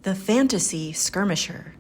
the fantasy skirmisher.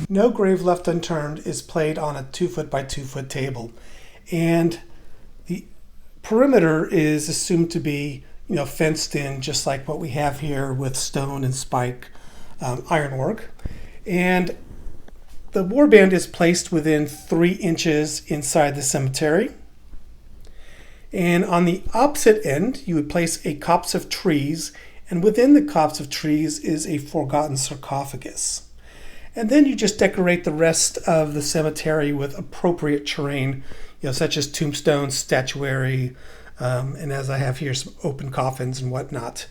No Grave Left Unturned is played on a 2-foot by 2-foot table, and the perimeter is assumed to be, fenced in, just like what we have here with stone and spike ironwork. And the warband is placed within 3 inches inside the cemetery. And on the opposite end, you would place a copse of trees, and within the copse of trees is a forgotten sarcophagus. And then you just decorate the rest of the cemetery with appropriate terrain, such as tombstones, statuary, and as I have here, some open coffins and whatnot.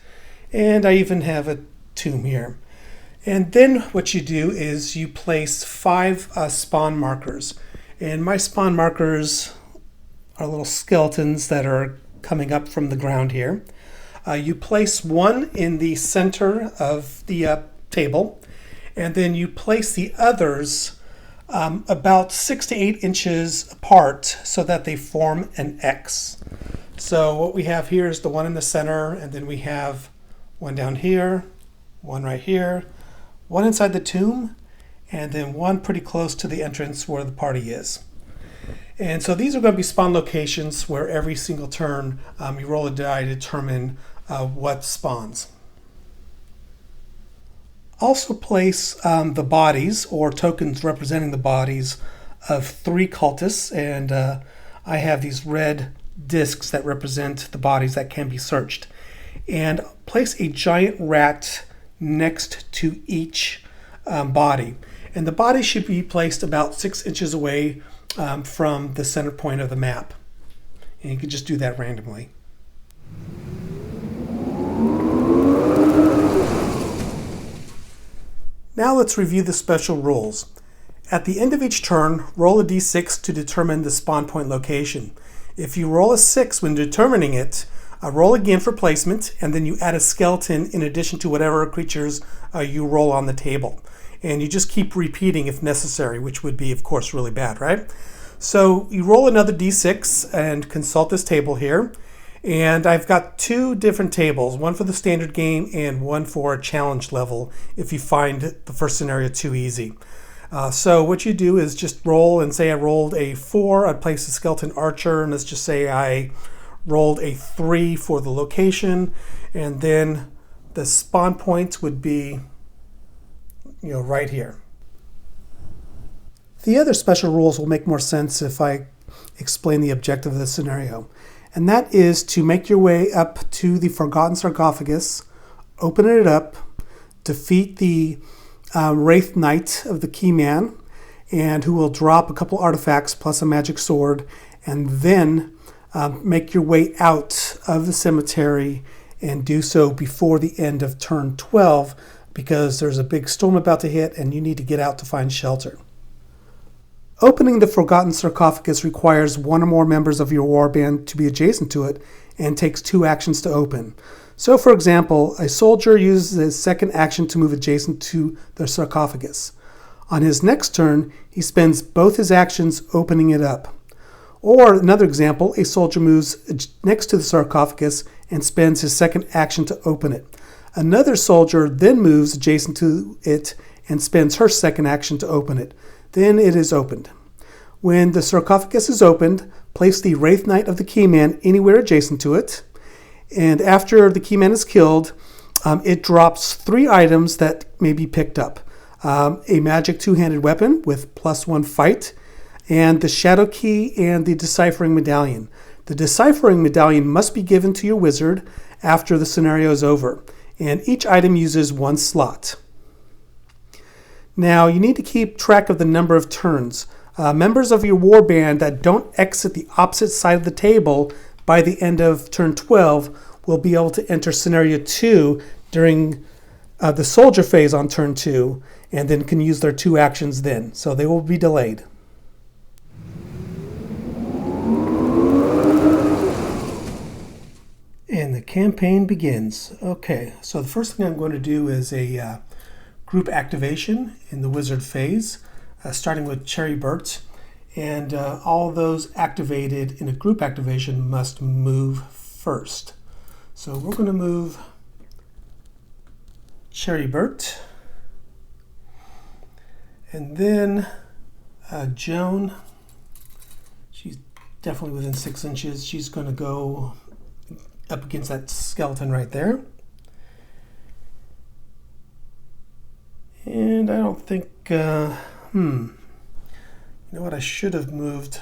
And I even have a tomb here. And then what you do is you place 5 spawn markers. And my spawn markers are little skeletons that are coming up from the ground here. You place one in the center of the table, and then you place the others about 6 to 8 inches apart so that they form an X. So what we have here is the one in the center, and then we have one down here, one right here, one inside the tomb, and then one pretty close to the entrance where the party is. And so these are going to be spawn locations where every single turn you roll a die to determine what spawns. Also place the bodies, or tokens representing the bodies, of 3 cultists, and I have these red discs that represent the bodies that can be searched. And place a giant rat next to each body. And the body should be placed about 6 inches away from the center point of the map. And you can just do that randomly. Now let's review the special rules. At the end of each turn, roll a d6 to determine the spawn point location. If you roll a 6 when determining it, roll again for placement, and then you add a skeleton in addition to whatever creatures you roll on the table. And you just keep repeating if necessary, which would be, of course, really bad, right? So you roll another d6 and consult this table here. And I've got 2 different tables, one for the standard game and one for a challenge level if you find the first scenario too easy. So what you do is just roll, and say I rolled a 4, I'd place a skeleton archer, and let's just say I rolled a 3 for the location, and then the spawn point would be right here. The other special rules will make more sense if I explain the objective of the scenario. And that is to make your way up to the forgotten sarcophagus, open it up, defeat the wraith knight of the key man, and who will drop a couple artifacts plus a magic sword, and then make your way out of the cemetery and do so before the end of turn 12, because there's a big storm about to hit and you need to get out to find shelter. Opening the Forgotten Sarcophagus requires one or more members of your warband to be adjacent to it and takes 2 actions to open. So, for example, a soldier uses his second action to move adjacent to the sarcophagus. On his next turn, he spends both his actions opening it up. Or, another example, a soldier moves next to the sarcophagus and spends his second action to open it. Another soldier then moves adjacent to it and spends her second action to open it. Then it is opened. When the sarcophagus is opened, place the Wraith Knight of the Keyman anywhere adjacent to it. And after the Keyman is killed, it drops 3 items that may be picked up. A magic 2-handed weapon with +1 fight, and the Shadow Key and the Deciphering Medallion. The Deciphering Medallion must be given to your wizard after the scenario is over, and each item uses 1 slot. Now, you need to keep track of the number of turns. Members of your warband that don't exit the opposite side of the table by the end of turn 12 will be able to enter scenario 2 during the soldier phase on turn 2, and then can use their 2 actions then. So they will be delayed. And the campaign begins. Okay, so the first thing I'm going to do is a group activation in the wizard phase, starting with Cherry Burt. And all those activated in a group activation must move first. So we're going to move Cherry Burt. And then Joan, she's definitely within 6 inches. She's going to go up against that skeleton right there. And I don't think, you know what, I should have moved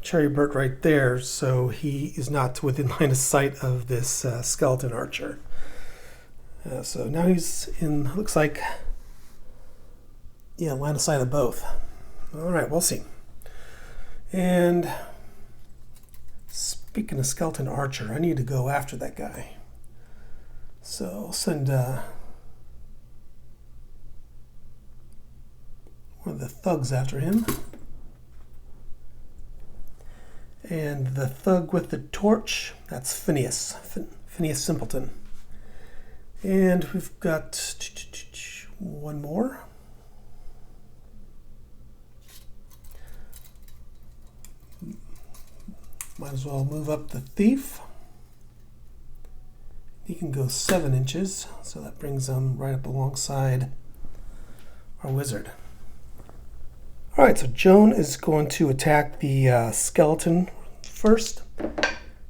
Cherry Burt right there so he is not within line of sight of this skeleton archer. So now he's in, looks like, yeah, line of sight of both. All right, we'll see. And speaking of skeleton archer, I need to go after that guy. So I'll send one of the thugs after him. And the thug with the torch, that's Phineas. Phineas Simpleton. And we've got one more. Might as well move up the thief. He can go 7 inches, so that brings him right up alongside our wizard. All right, so Joan is going to attack the skeleton first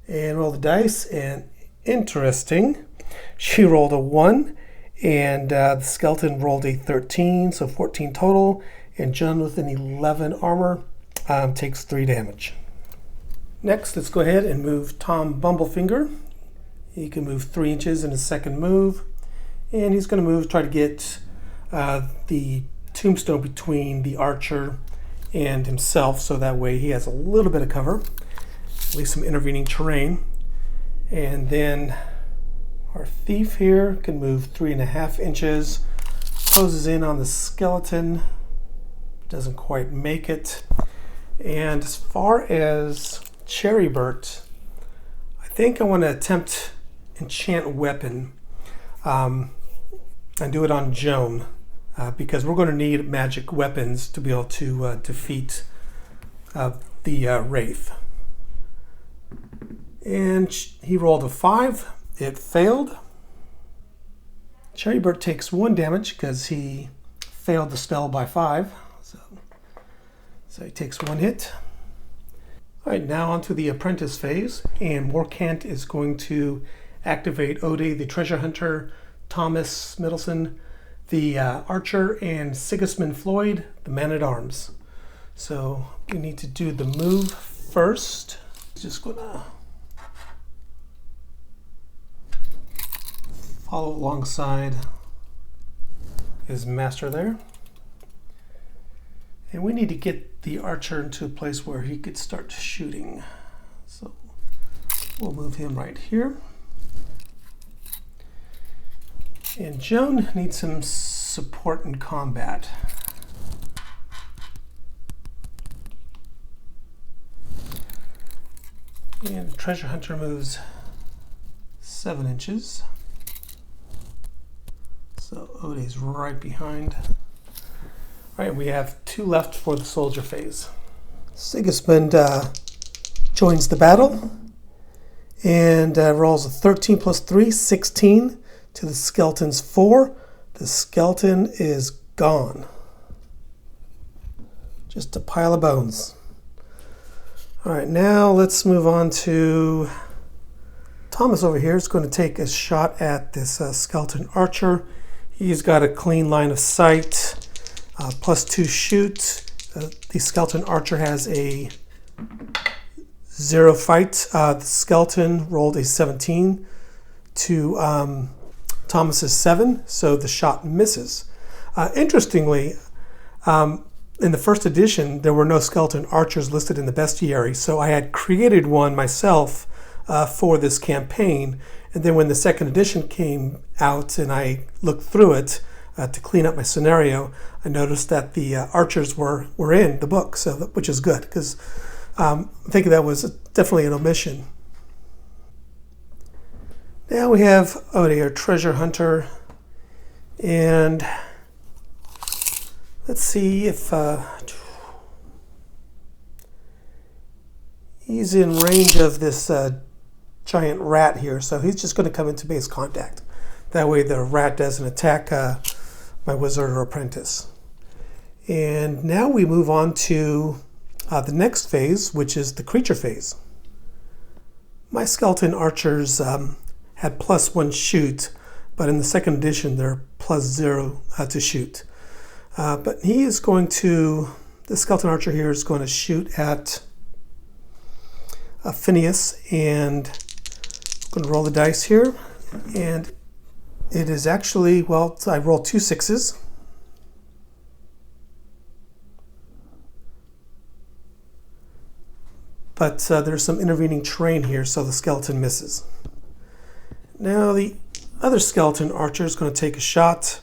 and roll the dice. And interesting, she rolled a 1, and the skeleton rolled a 13, so 14 total. And Joan with an 11 armor takes 3 damage. Next, let's go ahead and move Tom Bumblefinger. He can move 3 inches in his second move, and he's going to move, try to get the tombstone between the archer and himself, so that way he has a little bit of cover, at least some intervening terrain. And then our thief here can move 3.5 inches, closes in on the skeleton, doesn't quite make it. And as far as Cherry Burt, I think I want to attempt enchant weapon and do it on Joan because we're going to need magic weapons to be able to defeat the wraith. And he rolled a 5. It failed. Cherry Burt takes 1 damage because he failed the spell by 5. So he takes 1 hit. All right, now onto the apprentice phase, and Morkant is going to activate Ode, the treasure hunter, Thomas Middleton, the archer, and Sigismund Floyd, the man-at-arms. So we need to do the move first. Just gonna follow alongside his master there. And we need to get the archer into a place where he could start shooting. So we'll move him right here. And Joan needs some support in combat. And the treasure hunter moves 7 inches. So Ode's right behind. All right, we have 2 left for the soldier phase. Sigismund joins the battle and rolls a 13 plus 3, 16 to the skeleton's 4. The skeleton is gone. Just a pile of bones. All right, now let's move on to Thomas over here is going to take a shot at this skeleton archer. He's got a clean line of sight, +2 shoot. The skeleton archer has a 0 fight. The skeleton rolled a 17 to Thomas's 7, so the shot misses. Interestingly, in the first edition, there were no skeleton archers listed in the bestiary, so I had created one myself for this campaign. And then when the second edition came out and I looked through it to clean up my scenario, I noticed that the archers were in the book, so which is good, because I think that was definitely an omission. Now we have Ode, our treasure hunter, and let's see if he's in range of this giant rat here, so he's just going to come into base contact. That way the rat doesn't attack my wizard or apprentice. And now we move on to the next phase, which is the creature phase. My skeleton archers had +1 shoot, but in the second edition they're +0 to shoot. But he is going to, the skeleton archer here is going to shoot at Phineas, and I'm going to roll the dice here, and it is actually, well, I rolled 2 6s. But there's some intervening terrain here, so the skeleton misses. Now the other skeleton archer is going to take a shot.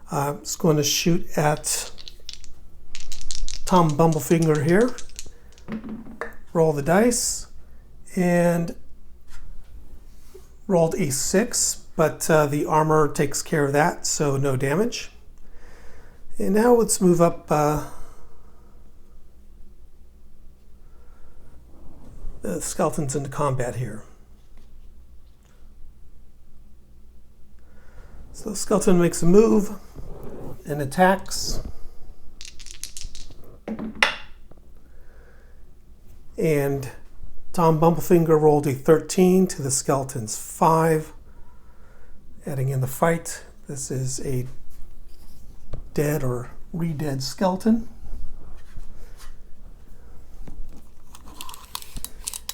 It's going to shoot at Tom Bumblefinger here. Roll the dice, and rolled a 6, but the armor takes care of that, so no damage. And now let's move up the skeletons into combat here. So the skeleton makes a move and attacks. And Tom Bumblefinger rolled a 13 to the skeleton's 5, adding in the fight. This is a dead or re-dead skeleton.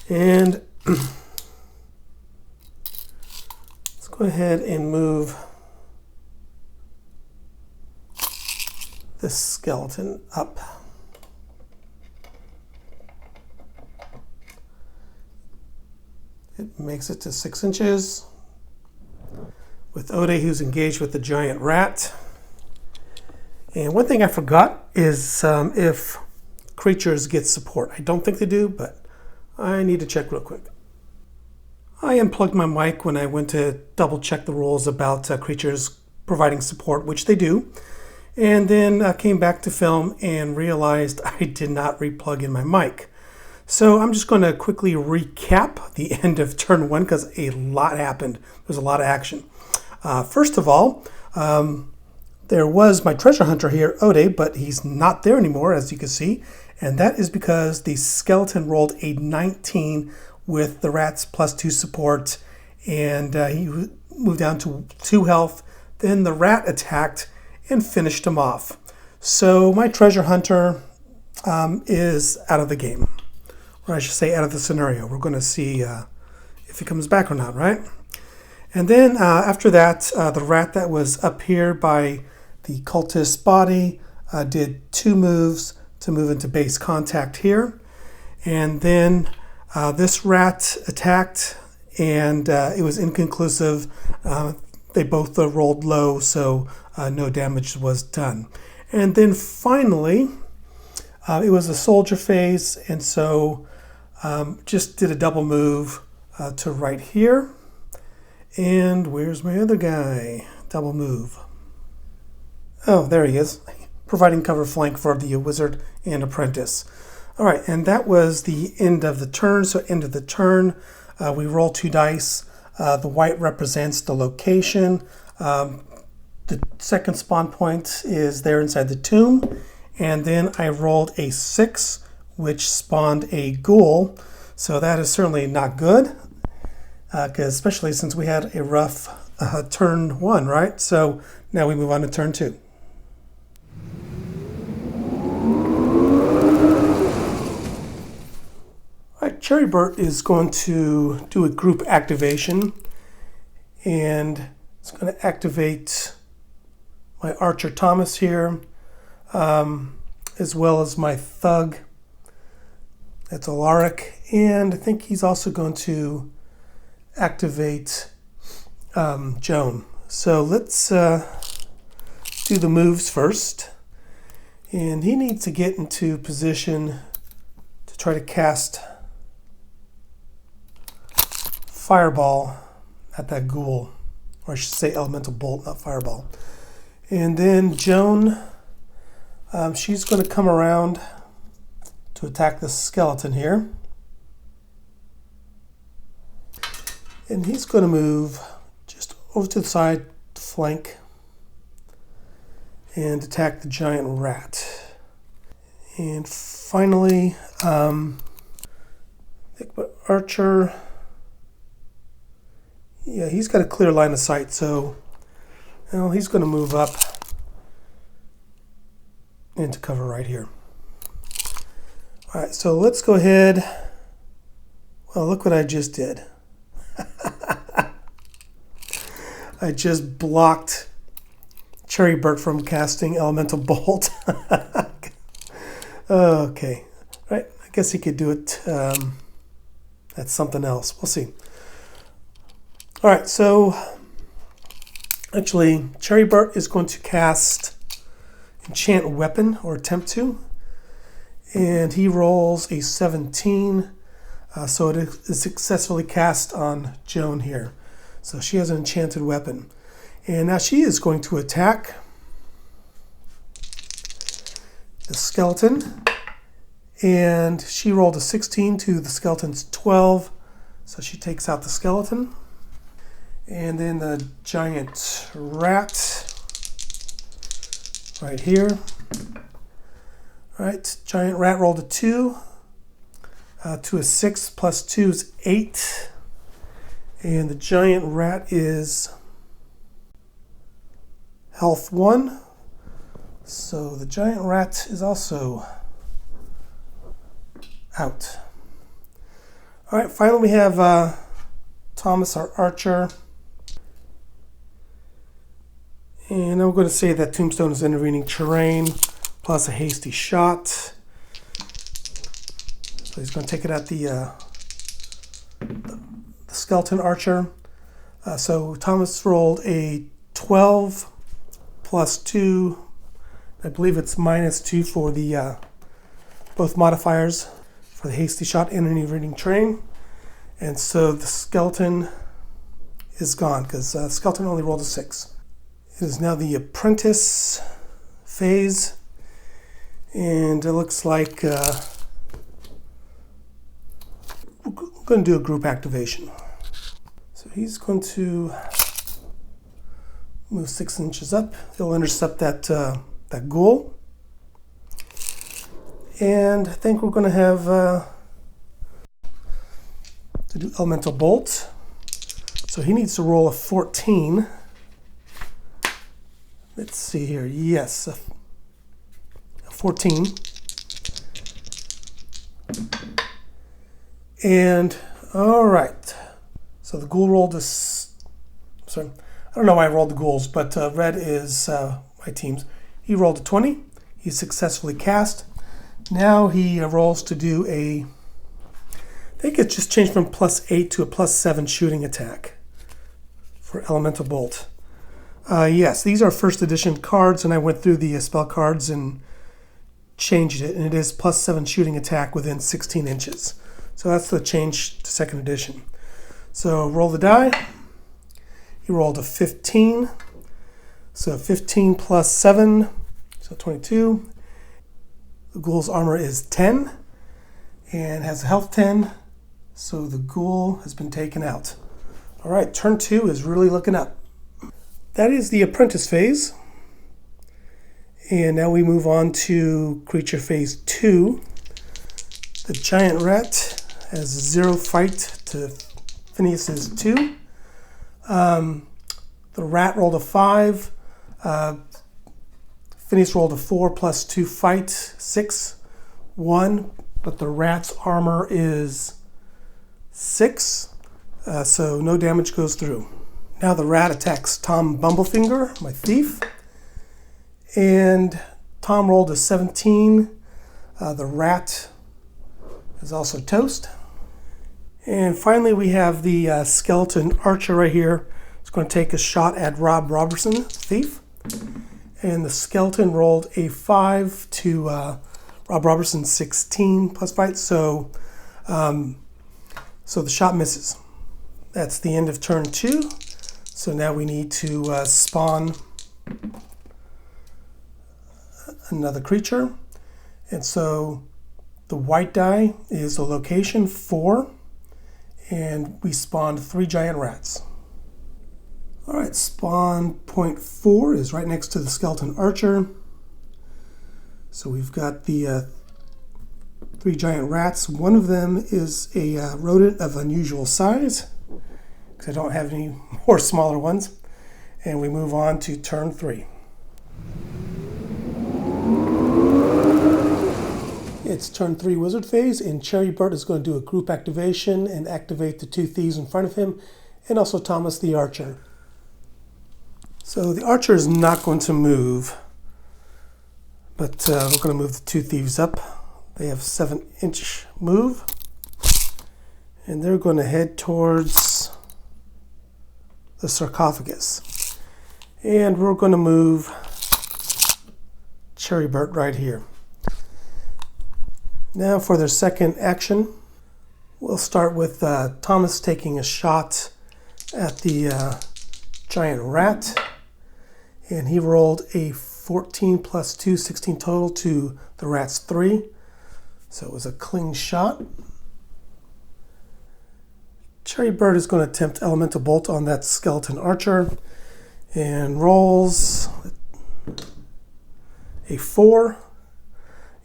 And let's go ahead and move this skeleton up. It makes it to 6 inches. With Ode, who's engaged with the giant rat. And one thing I forgot is if creatures get support. I don't think they do, but I need to check real quick. I unplugged my mic when I went to double check the rules about creatures providing support, which they do. And then came back to film and realized I did not replug in my mic. So I'm just going to quickly recap the end of turn 1 because a lot happened. There's a lot of action. First of all, there was my treasure hunter here, Ode, but he's not there anymore, as you can see. And that is because the skeleton rolled a 19 with the rat's +2 support. And he moved down to 2 health. Then the rat attacked and finished him off. So my treasure hunter is out of the game. Or I should say out of the scenario. We're going to see if he comes back or not, right? And then after that, the rat that was up here by the cultist's body did 2 moves to move into base contact here. And then this rat attacked, and it was inconclusive. they both rolled low, so no damage was done. And then finally, it was a soldier phase, and so just did a double move to right here. And where's my other guy? Double move. Oh, there he is, providing cover flank for the wizard and apprentice. All right, and that was the end of the turn. So end of the turn, we roll 2 dice. The white represents the location. The second spawn point is there inside the tomb. And then I rolled a 6, which spawned a ghoul. So that is certainly not good, especially since we had a rough turn 1, right? So now we move on to turn 2. All right, Cherryburt is going to do a group activation, and it's going to activate my Archer Thomas here, as well as my Thug, that's Alaric, and I think he's also going to activate Joan. So let's do the moves first, and he needs to get into position to try to cast Fireball at that ghoul, or I should say Elemental Bolt, not Fireball. And then Joan, she's going to come around to attack the skeleton here. And he's going to move just over to the side, flank, and attack the giant rat. And finally, I think my Archer, yeah, he's got a clear line of sight, so he's going to move up into cover right here. All right, so let's go ahead. Well, look what I just did. I just blocked Cherryburt from casting Elemental Bolt. Okay, right. I guess he could do it. That's something else. We'll see. All right, so actually, Cherryburt is going to cast Enchant Weapon, or attempt to, and he rolls a 17, so it is successfully cast on Joan here. So she has an enchanted weapon, and now she is going to attack the skeleton, and she rolled a 16 to the skeleton's 12, so she takes out the skeleton. And then the giant rat right here. All right, giant rat rolled a 2 to a 6 plus 2 is 8. And the giant rat is health 1. So the giant rat is also out. All right, finally we have Thomas, our archer. And I'm going to say that Tombstone is intervening terrain plus a hasty shot. So he's going to take it at the skeleton archer. So Thomas rolled a 12 plus 2. I believe it's minus 2 for the both modifiers for the hasty shot and intervening terrain. And so the skeleton is gone because skeleton only rolled a 6. It is now the apprentice phase, and it looks like we're going to do a group activation. So he's going to move 6 inches up. He'll intercept that ghoul, and I think we're going to have to do Elemental Bolt. So he needs to roll a 14. Let's see here. Yes, a 14. And all right. So the ghoul rolled this. Sorry, I don't know why I rolled the ghouls, but red is my team's. He rolled a 20. He's successfully cast. Now he rolls to do a. I think it just changed from +8 to a +7 shooting attack for Elemental Bolt. Yes, these are first edition cards, and I went through the spell cards and changed it, and it is +7 shooting attack within 16 inches. So that's the change to second edition. So roll the die. He rolled a 15. So 15 plus 7, so 22. The ghoul's armor is 10 and has a health 10. So the ghoul has been taken out. All right, turn 2 is really looking up. That is the apprentice phase. And now we move on to creature phase 2. The giant rat has 0 fight to Phineas's 2. The rat rolled a 5. Phineas rolled a 4 plus 2 fight, 6, 1. But the rat's armor is 6, so no damage goes through. Now the rat attacks Tom Bumblefinger, my thief. And Tom rolled a 17. The rat is also toast. And finally we have the skeleton archer right here. It's going to take a shot at Rob Robertson, thief. And the skeleton rolled a 5 to Rob Robertson's 16 plus fight. So the shot misses. That's the end of turn 2. So now we need to spawn another creature. And so the white die is the location 4. And we spawned 3 giant rats. All right, spawn point 4 is right next to the skeleton archer. So we've got the 3 giant rats. One of them is a rodent of unusual size, because I don't have any more smaller ones. And we move on to turn 3. It's turn 3 wizard phase, and Cherrybird is going to do a group activation and activate the 2 thieves in front of him, and also Thomas the archer. So the archer is not going to move, but we're going to move the 2 thieves up. They have 7-inch move, and they're going to head towards the sarcophagus. And we're going to move Cherrybird right here. Now for their second action, we'll start with Thomas taking a shot at the giant rat. And he rolled a 14 plus 2, 16 total to the rat's 3. So it was a clean shot. Cherrybird is going to attempt elemental bolt on that skeleton archer and rolls a 4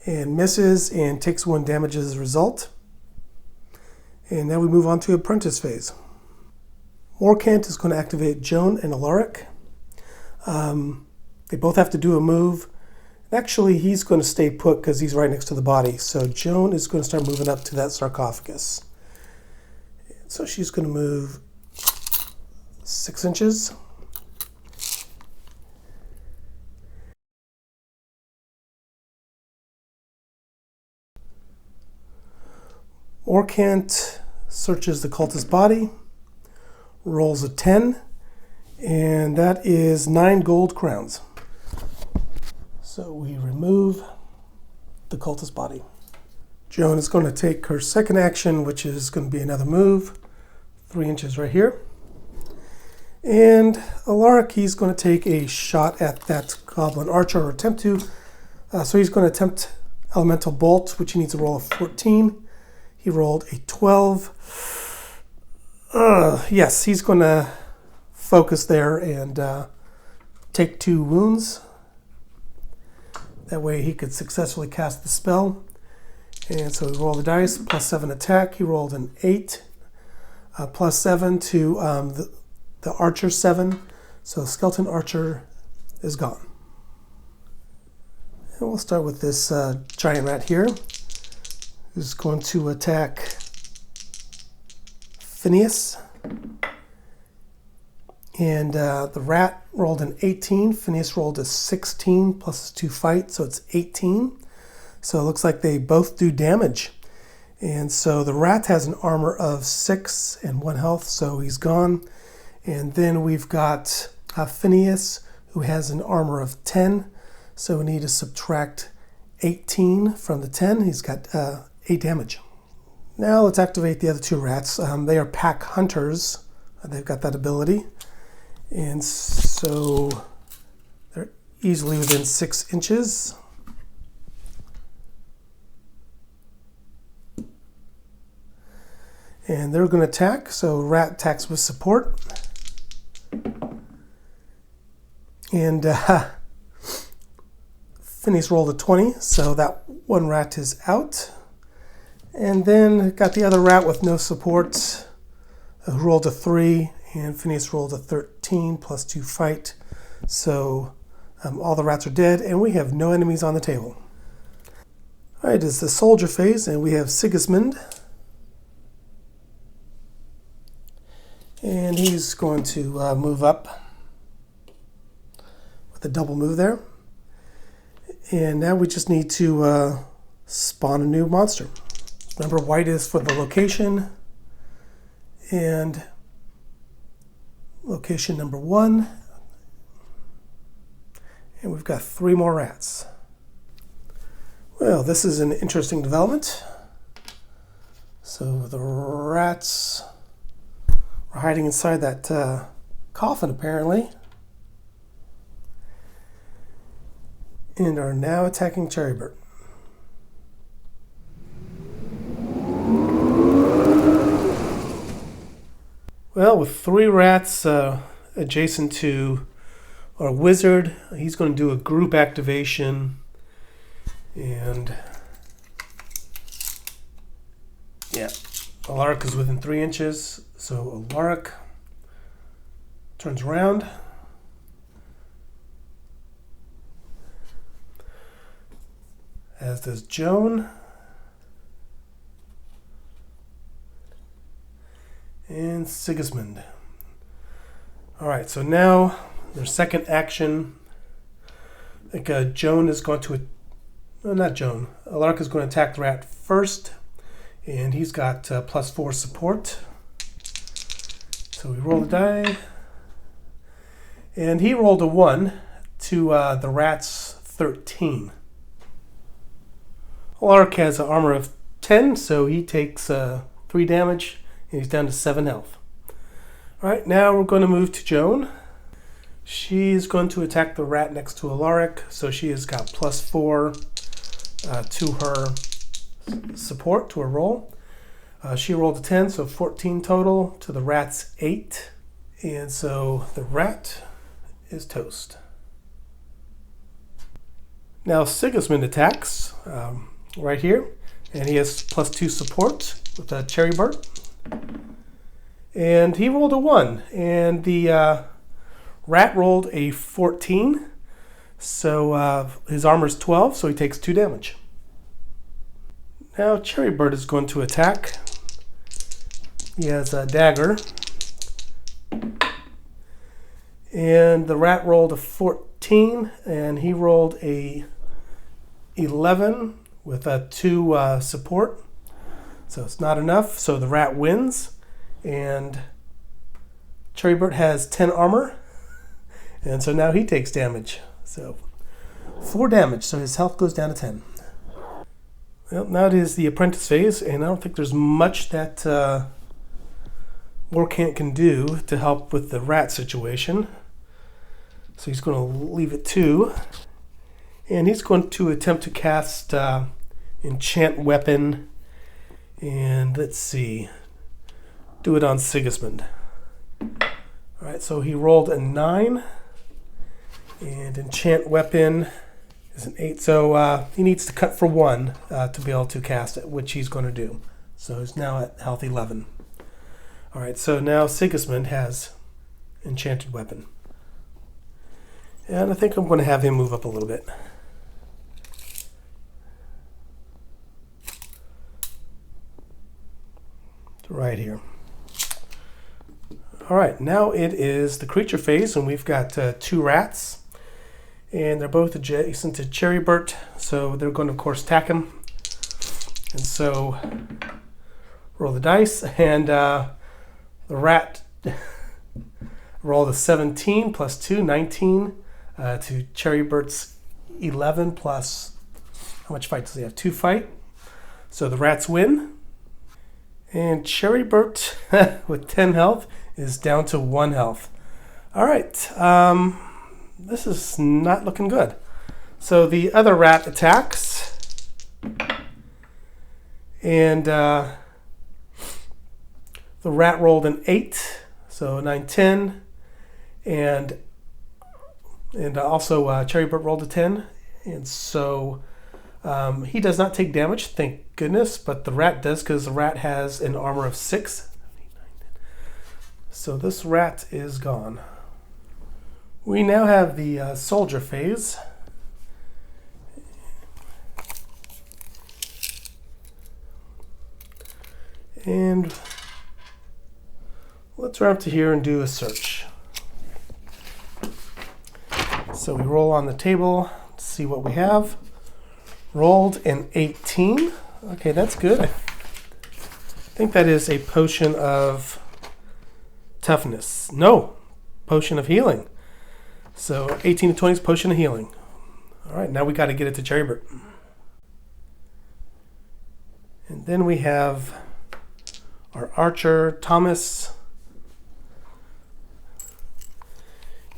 and misses and takes 1 damage as a result. And now we move on to apprentice phase. Morkant is going to activate Joan and Alaric. They both have to do a move. Actually, he's going to stay put because he's right next to the body. So Joan is going to start moving up to that sarcophagus. So she's going to move 6 inches. Morkant searches the cultist's body, rolls a 10, and that is 9 gold crowns. So we remove the cultist's body. Joan is going to take her second action, which is going to be another move, 3 inches right here. And Alaric, he's going to take a shot at that goblin archer, or attempt to. So he's going to attempt elemental bolt, which he needs to roll a 14. He rolled a 12. Yes, he's going to focus there and take 2 wounds. That way he could successfully cast the spell. And so he rolled the dice, plus 7 attack. He rolled an 8, plus 7 to the archer 7. So skeleton archer is gone. And we'll start with this giant rat here, who's going to attack Phineas. And the rat rolled an 18. Phineas rolled a 16 plus 2 fight, so it's 18. So it looks like they both do damage. And so the rat has an armor of 6 and 1 health, so he's gone. And then we've got Phineas, who has an armor of 10. So we need to subtract 18 from the 10. He's got 8 damage. Now let's activate the other 2 rats. They are pack hunters. They've got that ability. And so they're easily within 6 inches. And they're going to attack. So rat attacks with support. And Phineas rolled a 20, so that one rat is out. And then got the other rat with no support, who rolled a 3, and Phineas rolled a 13 plus 2 fight. So all the rats are dead, and we have no enemies on the table. All right, it's the soldier phase, and we have Sigismund. And he's going to move up with a double move there. And now we just need to spawn a new monster. Remember, white is for the location. And location number 1. And we've got 3 more rats. Well, this is an interesting development. So the rats are hiding inside that coffin, apparently. And are now attacking Cherrybird. Well, with 3 rats adjacent to our wizard, he's going to do a group activation. And yeah, Alaric is within 3 inches. So Alaric turns around. As does Joan. And Sigismund. Alright, so now their second action. I think Joan is going to... No, not Joan. Alaric is going to attack the rat first. And he's got plus 4 support. So we roll the die. And he rolled a 1 to the rat's 13. Alaric has an armor of 10, so he takes 3 damage, and he's down to 7 health. Alright, now we're going to move to Joan. She's going to attack the rat next to Alaric, so she has got plus 4 to her support, to her roll. She rolled a 10, so 14 total, to the rat's 8. And so the rat is toast. Now Sigismund attacks. Right here, and he has plus 2 support with a Cherrybird. And he rolled a 1, and the rat rolled a 14, so his armor's 12, so he takes 2 damage. Now Cherrybird is going to attack. He has a dagger, and the rat rolled a 14, and he rolled a 11 with a 2 support, so it's not enough, so the rat wins. And Cherrybird has 10 armor, and so now he takes damage, so 4 damage, so his health goes down to 10. Well, now it is the apprentice phase, and I don't think there's much that Warcant can do to help with the rat situation, so he's going to leave it 2. And he's going to attempt to cast Enchant Weapon. And let's see. Do it on Sigismund. Alright, so he rolled a 9. And Enchant Weapon is an 8. So he needs to cut for 1 to be able to cast it, which he's going to do. So he's now at health 11. Alright, so now Sigismund has Enchanted Weapon. And I think I'm going to have him move up a little bit. Right here. All right, now it is the creature phase, and we've got 2 rats, and they're both adjacent to Cherrybird, so they're going to, of course, attack him. And so, roll the dice, and the rat Rolled a 17 plus 2, 19 to Cherrybert's 11 plus, how much fight does he have? 2 fight. So the rats win. And Cherrybert with 10 health is down to 1 health. All right, this is not looking good. So the other rat attacks. And the rat rolled an 8, so 9, 10. And also Cherrybert rolled a 10. And so he does not take damage, thank goodness, but the rat does because the rat has an armor of 6. So this rat is gone. We now have the soldier phase. And let's run up to here and do a search. So we roll on the table to see what we have. Rolled an 18. Okay, that's good. I think that is a potion of toughness. No, potion of healing. So 18 to 20 is potion of healing. All right, now we got to get it to Cherrybert. And then we have our archer, Thomas.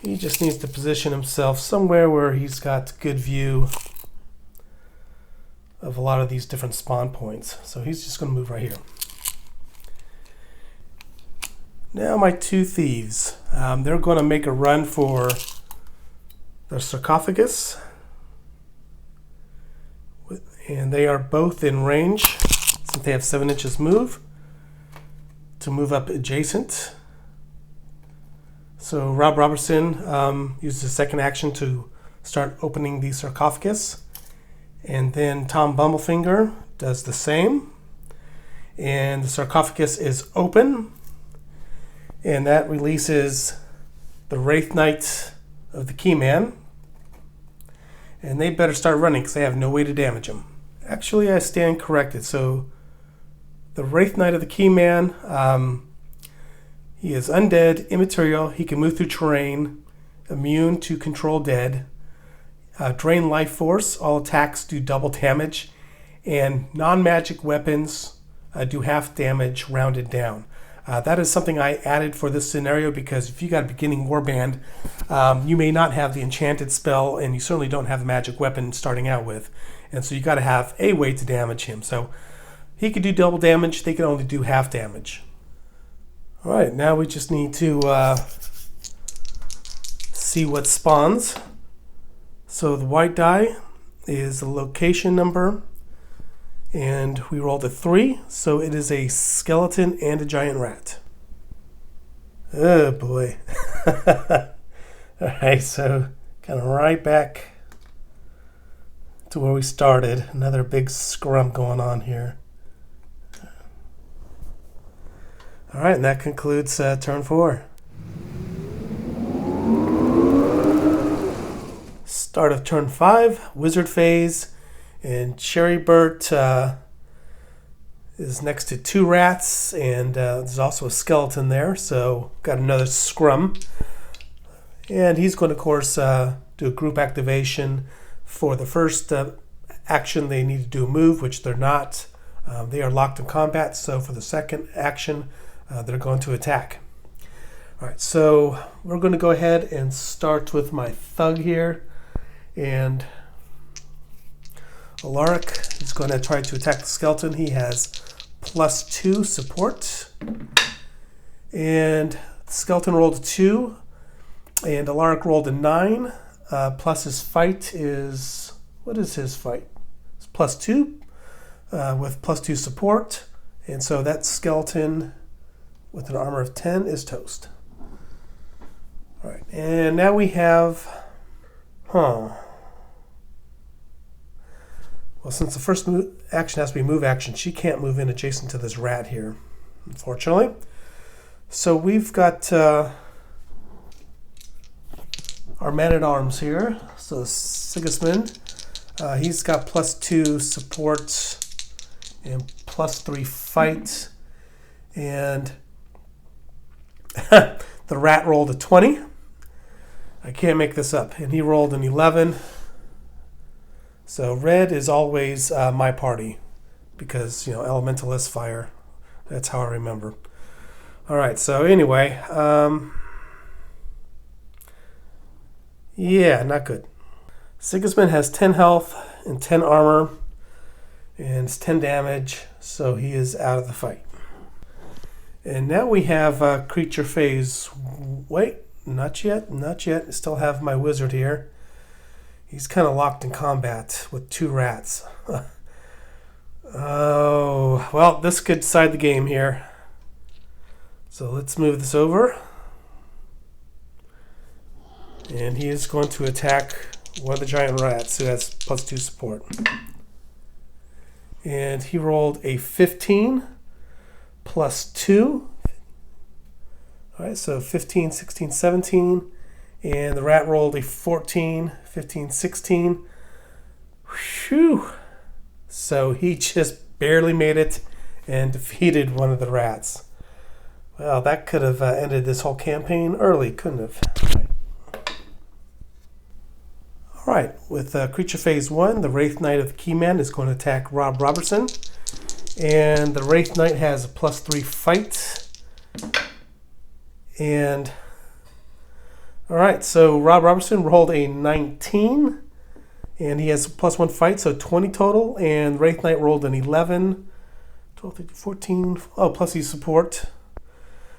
He just needs to position himself somewhere where he's got good view of a lot of these different spawn points. So he's just going to move right here. Now my 2 thieves. They're going to make a run for the sarcophagus. And they are both in range, since they have 7 inches move, to move up adjacent. So Rob Robertson used his second action to start opening the sarcophagus. And then Tom Bumblefinger does the same. And the sarcophagus is open. And that releases the Wraith Knight of the Keyman. And they better start running because they have no way to damage him. Actually, I stand corrected. So the Wraith Knight of the Keyman, he is undead, immaterial. He can move through terrain, immune to control dead. Drain life force, all attacks do double damage, and non-magic weapons do half damage rounded down. That is something I added for this scenario because if you got a beginning warband, you may not have the enchanted spell, and you certainly don't have the magic weapon starting out with, and so you got to have a way to damage him. So he could do double damage, they can only do half damage. All right, now we just need to see what spawns. So the white die is the location number, and we rolled a 3, so it is a skeleton and a giant rat. Oh boy. Alright, so kind of right back to where we started. Another big scrum going on here. Alright, and that concludes turn 4. Start of turn 5, wizard phase, and Cherrybert is next to 2 rats, and there's also a skeleton there, so got another scrum. And he's going to, of course, do a group activation. For the first action, they need to do a move, which they're not. They are locked in combat, so for the second action, they're going to attack. All right, so we're going to go ahead and start with my thug here. And Alaric is going to try to attack the skeleton. He has +2 support. And the skeleton rolled a 2. And Alaric rolled a 9. Plus his fight is... What is his fight? It's +2 with +2 support. And so that skeleton with an armor of 10 is toast. All right, and now we have... Well, since the first action has to be move action, she can't move in adjacent to this rat here, unfortunately. So we've got our man-at-arms here. So Sigismund, he's got +2 support and +3 fight. And the the rat rolled a 20. I can't make this up. And he rolled an 11. So red is always my party because, elementalist fire. That's how I remember. All right, so anyway, yeah, not good. Sigismund has 10 health and 10 armor, and it's 10 damage, so he is out of the fight. And now we have creature phase. Wait, not yet. I still have my wizard here. He's kind of locked in combat with 2 rats. Oh, well, this could decide the game here. So let's move this over. And he is going to attack one of the giant rats who has +2 support. And he rolled a 15 +2. All right, so 15, 16, 17. And the rat rolled a 14, 15, 16. Whew. So he just barely made it and defeated one of the rats. Well, that could have ended this whole campaign early, couldn't have? All right, with creature phase 1, the Wraith Knight of the Keyman is going to attack Rob Robertson. And the Wraith Knight has a +3 fight. And, all right, so Rob Robertson rolled a 19. And he has a +1 fight, so 20 total. And Wraith Knight rolled an 11, 12, 13, 14. Oh, plus his support.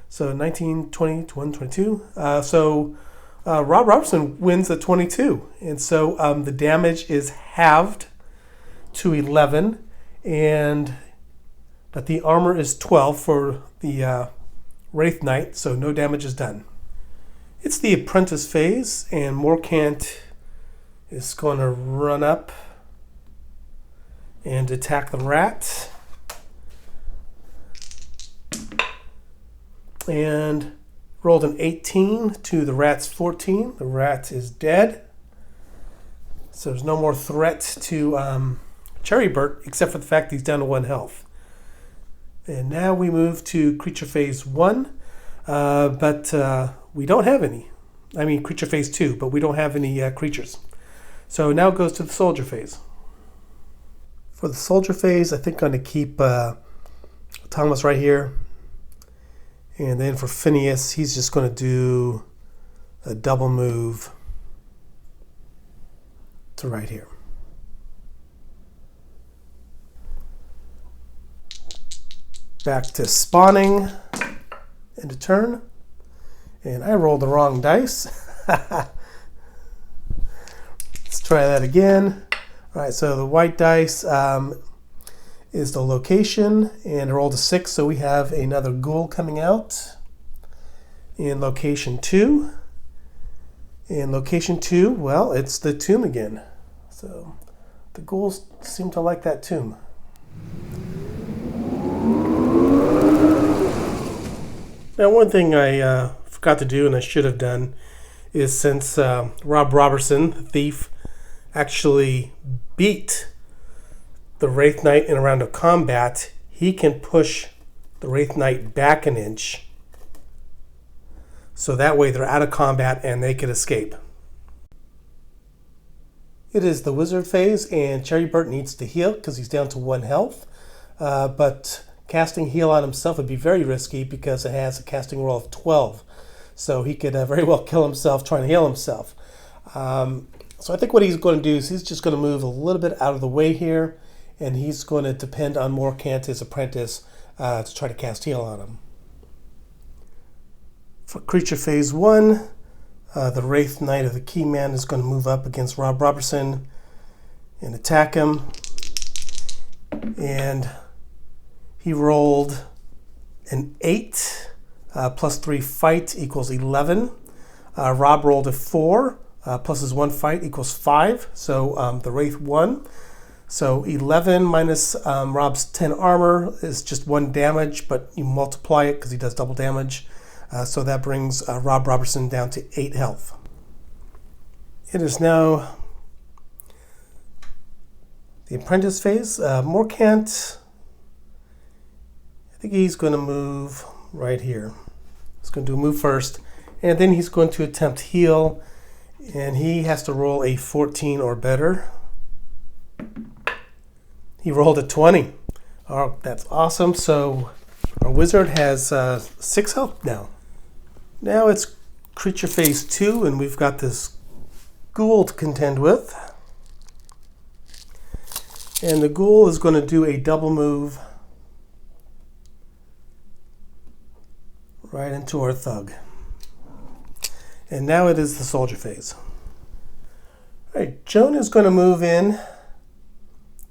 So 19, 20, 21, 22. So Rob Robertson wins at 22. And so the damage is halved to 11. But the armor is 12 for the Wraith Knight, so no damage is done. It's the apprentice phase, and Morkant is going to run up and attack the rat. And rolled an 18 to the rat's 14. The rat is dead. So there's no more threat to Cherrybert, except for the fact he's down to 1 health. And now we move to creature phase 1, but we don't have any. I mean creature phase 2, but we don't have any creatures. So now it goes to the soldier phase. For the soldier phase, I think I'm going to keep Thomas right here. And then for Phineas, he's just going to do a double move to right here. Back to spawning and a turn. And I rolled the wrong dice. Let's try that again. All right, so the white dice is the location, and I rolled a 6, so we have another ghoul coming out in location 2. In location 2, well, it's the tomb again. So the ghouls seem to like that tomb. Now, one thing I forgot to do, and I should have done, is since Rob Robertson, the thief, actually beat the Wraith Knight in a round of combat, he can push the Wraith Knight back an inch. So that way they're out of combat and they can escape. It is the wizard phase, and Cherrybert needs to heal because he's down to 1 health. But casting heal on himself would be very risky because it has a casting roll of 12. So he could very well kill himself trying to heal himself. So I think what he's going to do is he's just going to move a little bit out of the way here, and he's going to depend on Morkant, his apprentice, to try to cast heal on him. For creature phase 1, the Wraith Knight of the Keyman is going to move up against Rob Robertson and attack him. And he rolled an 8, plus 3 fight equals 11. Rob rolled a 4, plus his 1 fight equals 5. So the Wraith won. So 11 minus Rob's 10 armor is just 1 damage, but you multiply it because he does double damage. So that brings Rob Robertson down to 8 health. It is now the apprentice phase. Morkant, I think he's going to move right here. He's going to do a move first, And then he's going to attempt heal, and he has to roll a 14 or better. He rolled a 20. Oh, that's awesome. So our wizard has 6 health now. Now it's creature phase 2, and we've got this ghoul to contend with. And the ghoul is going to do a double move right into our thug. And now it is the soldier phase. All right, Joan is going to move in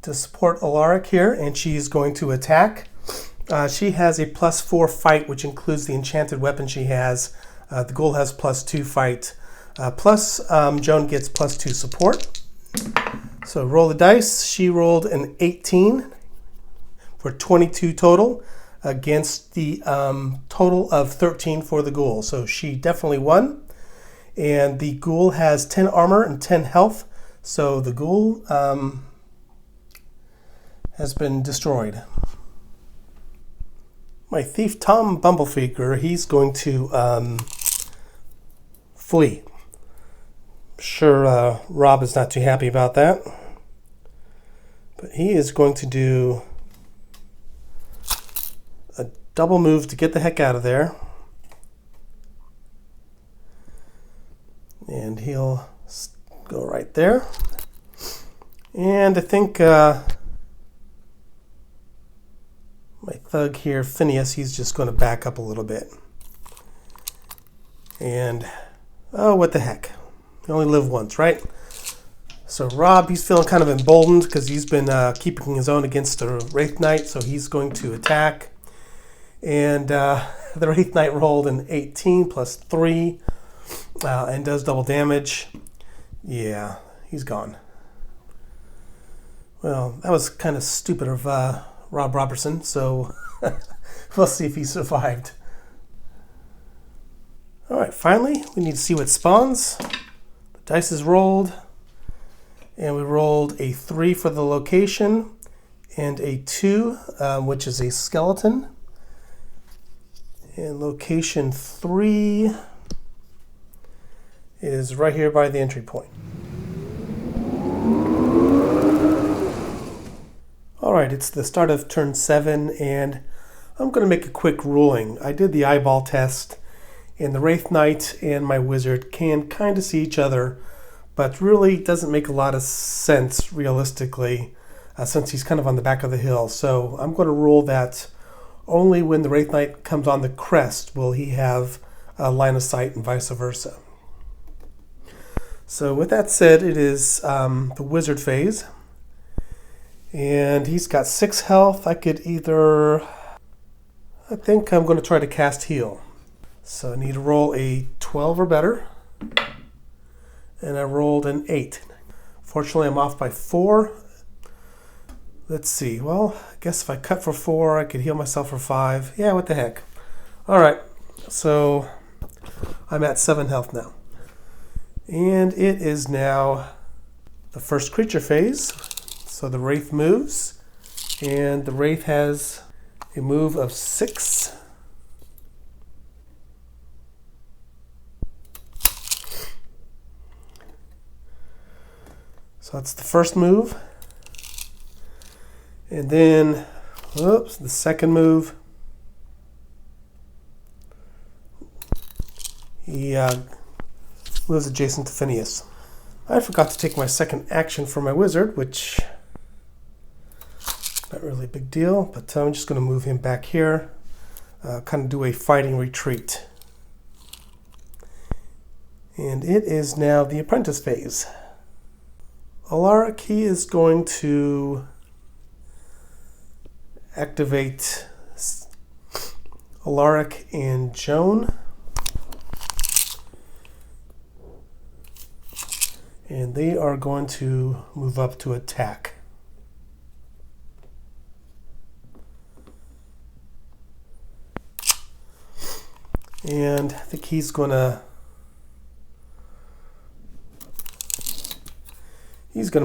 to support Alaric here, and she's going to attack. She has a +4 fight, which includes the enchanted weapon she has. The ghoul has +2 fight. Plus, Joan gets +2 support. So roll the dice. She rolled an 18 for 22 total against the total of 13 for the ghoul. So she definitely won. And the ghoul has 10 armor and 10 health. So the ghoul has been destroyed. My thief Tom Bumblefinger, he's going to flee. Sure, Rob is not too happy about that. But he is going to do a double move to get the heck out of there. And he'll go right there. And I think my thug here, Phineas, he's just going to back up a little bit. And, oh, what the heck. You only live once, right? So Rob, he's feeling kind of emboldened because he's been keeping his own against the Wraith Knight, so he's going to attack. And the Wraith Knight rolled an 18 plus 3 and does double damage. Yeah, he's gone. Well, that was kind of stupid of Rob Robertson, so we'll see if he survived. All right, finally, we need to see what spawns. The dice is rolled, and we rolled a 3 for the location and a 2, which is a skeleton. And location 3 is right here by the entry point. All right, it's the start of turn 7, and I'm going to make a quick ruling. I did the eyeball test, and the Wraith Knight and my wizard can kind of see each other, but really doesn't make a lot of sense realistically, since he's kind of on the back of the hill. So I'm going to rule that only when the Wraith Knight comes on the crest will he have a line of sight, and vice versa. So with that said, it is the wizard phase. And he's got 6 health. I think I'm going to try to cast heal. So I need to roll a 12 or better. And I rolled an 8. Fortunately, I'm off by 4. Let's see. Well, I guess if I cut for 4, I could heal myself for 5. Yeah, what the heck. All right. So I'm at 7 health now. And it is now the first creature phase. So the Wraith moves, and the Wraith has a move of 6. So that's the first move. And then, oops, the second move. He moves adjacent to Phineas. I forgot to take my second action for my wizard, which not really a big deal, but I'm just going to move him back here, kind of do a fighting retreat. And it is now the apprentice phase. Alaric, he is going to activate Alaric and Joan. And they are going to move up to attack. And I think he's going to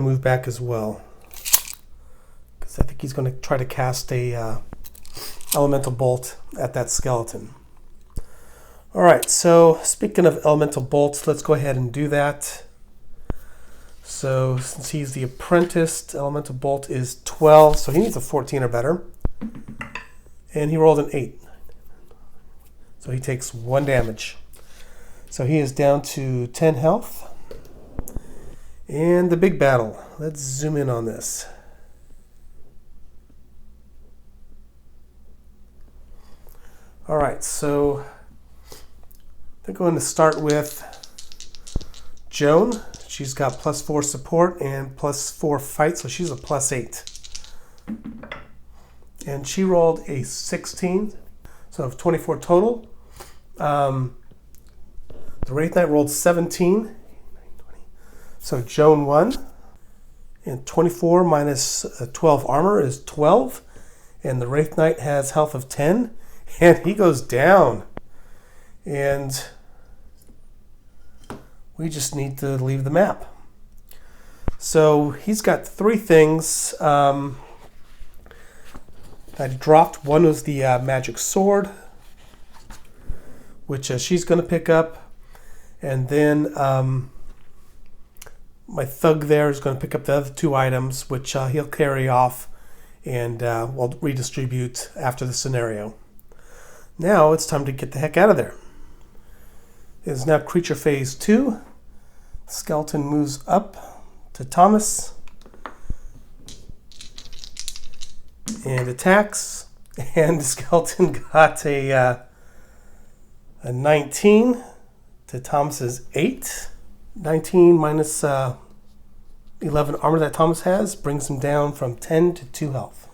move back as well, because I think he's going to try to cast a elemental bolt at that skeleton. All right, so speaking of elemental bolts, let's go ahead and do that. So since he's the apprentice, elemental bolt is 12, so he needs a 14 or better. And he rolled an 8. So he takes 1 damage. So he is down to 10 health. And the big battle. Let's zoom in on this. All right, so they're going to start with Joan. She's got +4 support and +4 fight, so she's a +8. And she rolled a 16, so 24 total. The Wraith Knight rolled 17, so Joan won. And 24 minus 12 armor is 12. And the Wraith Knight has health of 10, and he goes down. And we just need to leave the map. So he's got 3 things that I dropped. One was the magic sword, which she's going to pick up. And then my thug there is going to pick up the other 2 items, which he'll carry off and we'll redistribute after the scenario. Now it's time to get the heck out of there. It is now creature phase 2. Skeleton moves up to Thomas and attacks. And the skeleton got a 19 to Thomas's 8. 19 minus 11 armor that Thomas has brings him down from 10 to 2 health.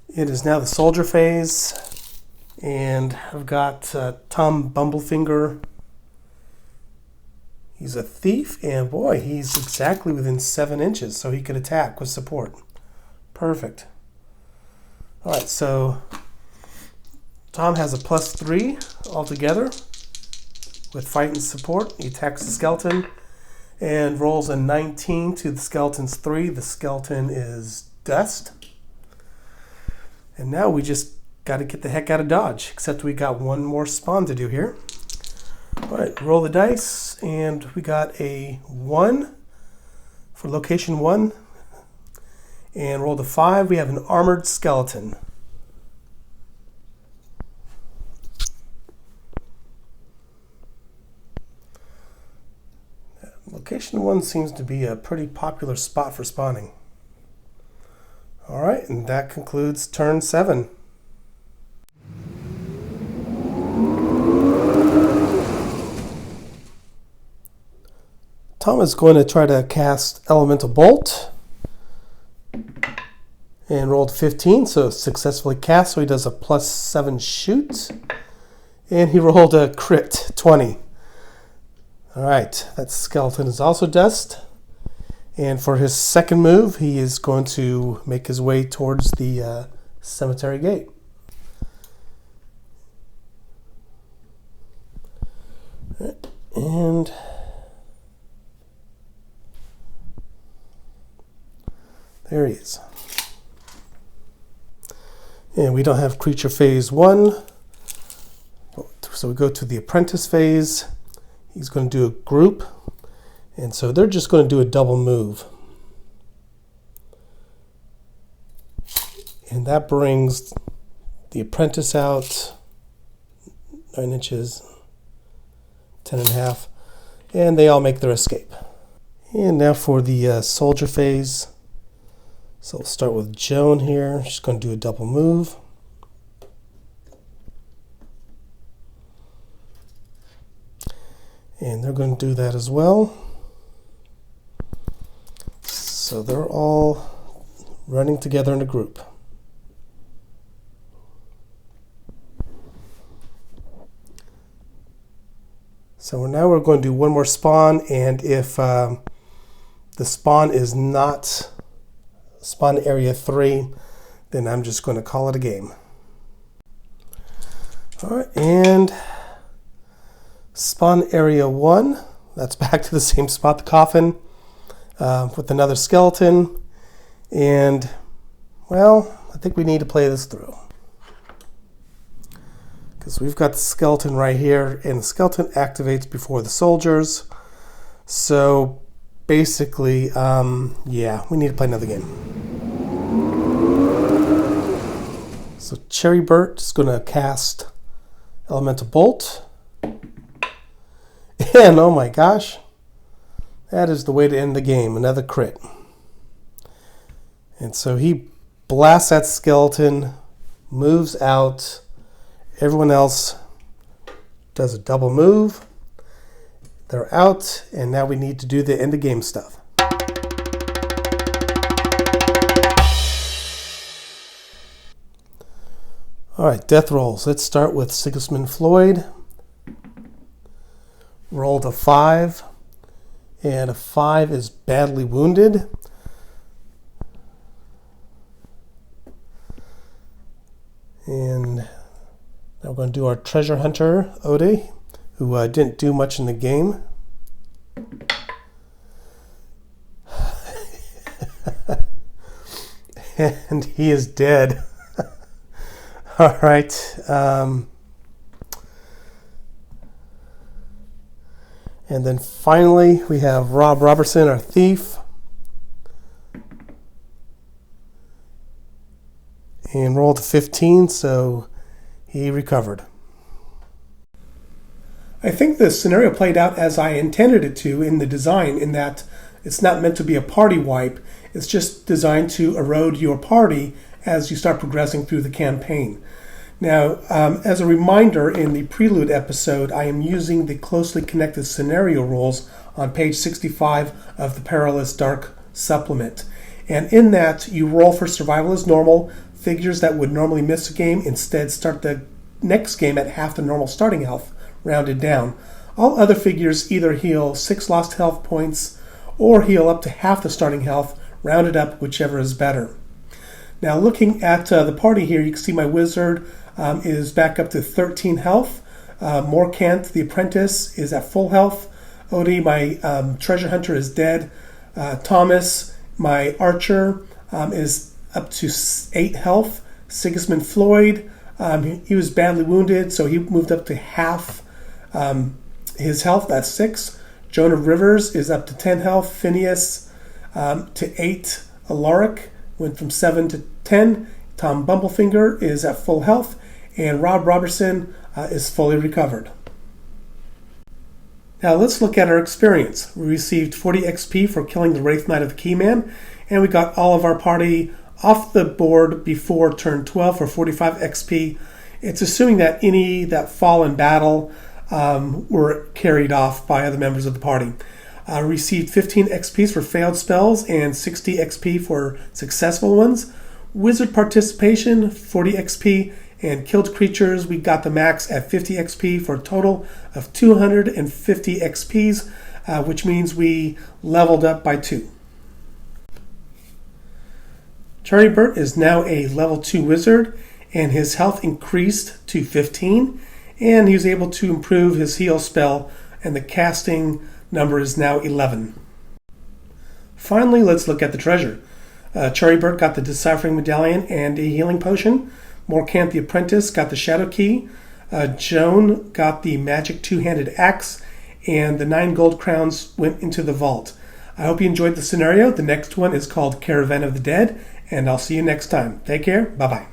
It is now the soldier phase. And I've got Tom Bumblefinger. He's a thief, and boy, he's exactly within 7 inches, so he could attack with support. Perfect. All right, so Tom has a +3 altogether with fight and support. He attacks the skeleton and rolls a 19 to the skeleton's 3. The skeleton is dust. And now we just got to get the heck out of Dodge, except we got 1 more spawn to do here. All right, roll the dice, and we got a 1 for location 1. And roll the 5. We have an armored skeleton. Location 1 seems to be a pretty popular spot for spawning. All right, and that concludes turn 7. Tom is going to try to cast Elemental Bolt and rolled 15, so successfully cast, so he does a +7 shoot. And he rolled a crit 20. All right, that skeleton is also dust. And for his second move, he is going to make his way towards the cemetery gate. And there he is. And we don't have creature phase 1. So we go to the apprentice phase. He's going to do a group. And so they're just going to do a double move. And that brings the apprentice out 9 inches, 10.5. And they all make their escape. And now for the soldier phase. So we'll start with Joan here. She's going to do a double move. And they're going to do that as well. So they're all running together in a group. So now we're going to do 1 more spawn, and if the spawn is not spawn area 3, then I'm just going to call it a game. All right, and spawn area 1, that's back to the same spot, the coffin, with another skeleton. And, well, I think we need to play this through. because we've got the skeleton right here, and the skeleton activates before the soldiers. So basically, yeah, we need to play another game. So Cherry Burt is going to cast Elemental Bolt. And oh my gosh, that is the way to end the game. Another crit. And so he blasts that skeleton, moves out. Everyone else does a double move. They're out, and now we need to do the end of game stuff. All right, death rolls. Let's start with Sigismund Floyd. Rolled a 5, and a 5 is badly wounded. And now we're going to do our treasure hunter, Ode, who didn't do much in the game. And he is dead. All right. And then finally, we have Rob Robertson, our thief. And rolled a 15, so he recovered. I think the scenario played out as I intended it to in the design, in that it's not meant to be a party wipe. It's just designed to erode your party as you start progressing through the campaign. Now, as a reminder, in the Prelude episode, I am using the closely connected scenario rules on page 65 of the Perilous Dark supplement. And in that, you roll for survival as normal. Figures that would normally miss a game instead start the next game at half the normal starting health, rounded down. All other figures either heal 6 lost health points or heal up to half the starting health, rounded up, whichever is better. Now, looking at the party here, you can see my wizard is back up to 13 health. Morkant, the apprentice, is at full health. Odie, my treasure hunter, is dead. Thomas, my archer, is up to 8 health. Sigismund Floyd, he was badly wounded, so he moved up to half his health. That's 6. Jonah Rivers is up to 10 health. Phineas to 8. Alaric went from 7 to 10. Tom Bumblefinger is at full health. And Rob Robertson is fully recovered. Now let's look at our experience. We received 40 XP for killing the Wraith Knight of the Keyman, and we got all of our party off the board before turn 12 for 45 XP. It's assuming that any that fall in battle were carried off by other members of the party. Received 15 XPs for failed spells and 60 XP for successful ones. Wizard participation, 40 XP, and killed creatures, we got the max at 50 XP for a total of 250 XPs, which means we leveled up by 2. Cherry Burt is now a level 2 wizard, and his health increased to 15, and he was able to improve his heal spell, and the casting number is now 11. Finally, let's look at the treasure. Cherry Burt got the Deciphering Medallion and a healing potion. Morkant the Apprentice got the Shadow Key. Joan got the Magic Two-Handed Axe, and the 9 gold crowns went into the vault. I hope you enjoyed the scenario. The next one is called Caravan of the Dead, and I'll see you next time. Take care. Bye-bye.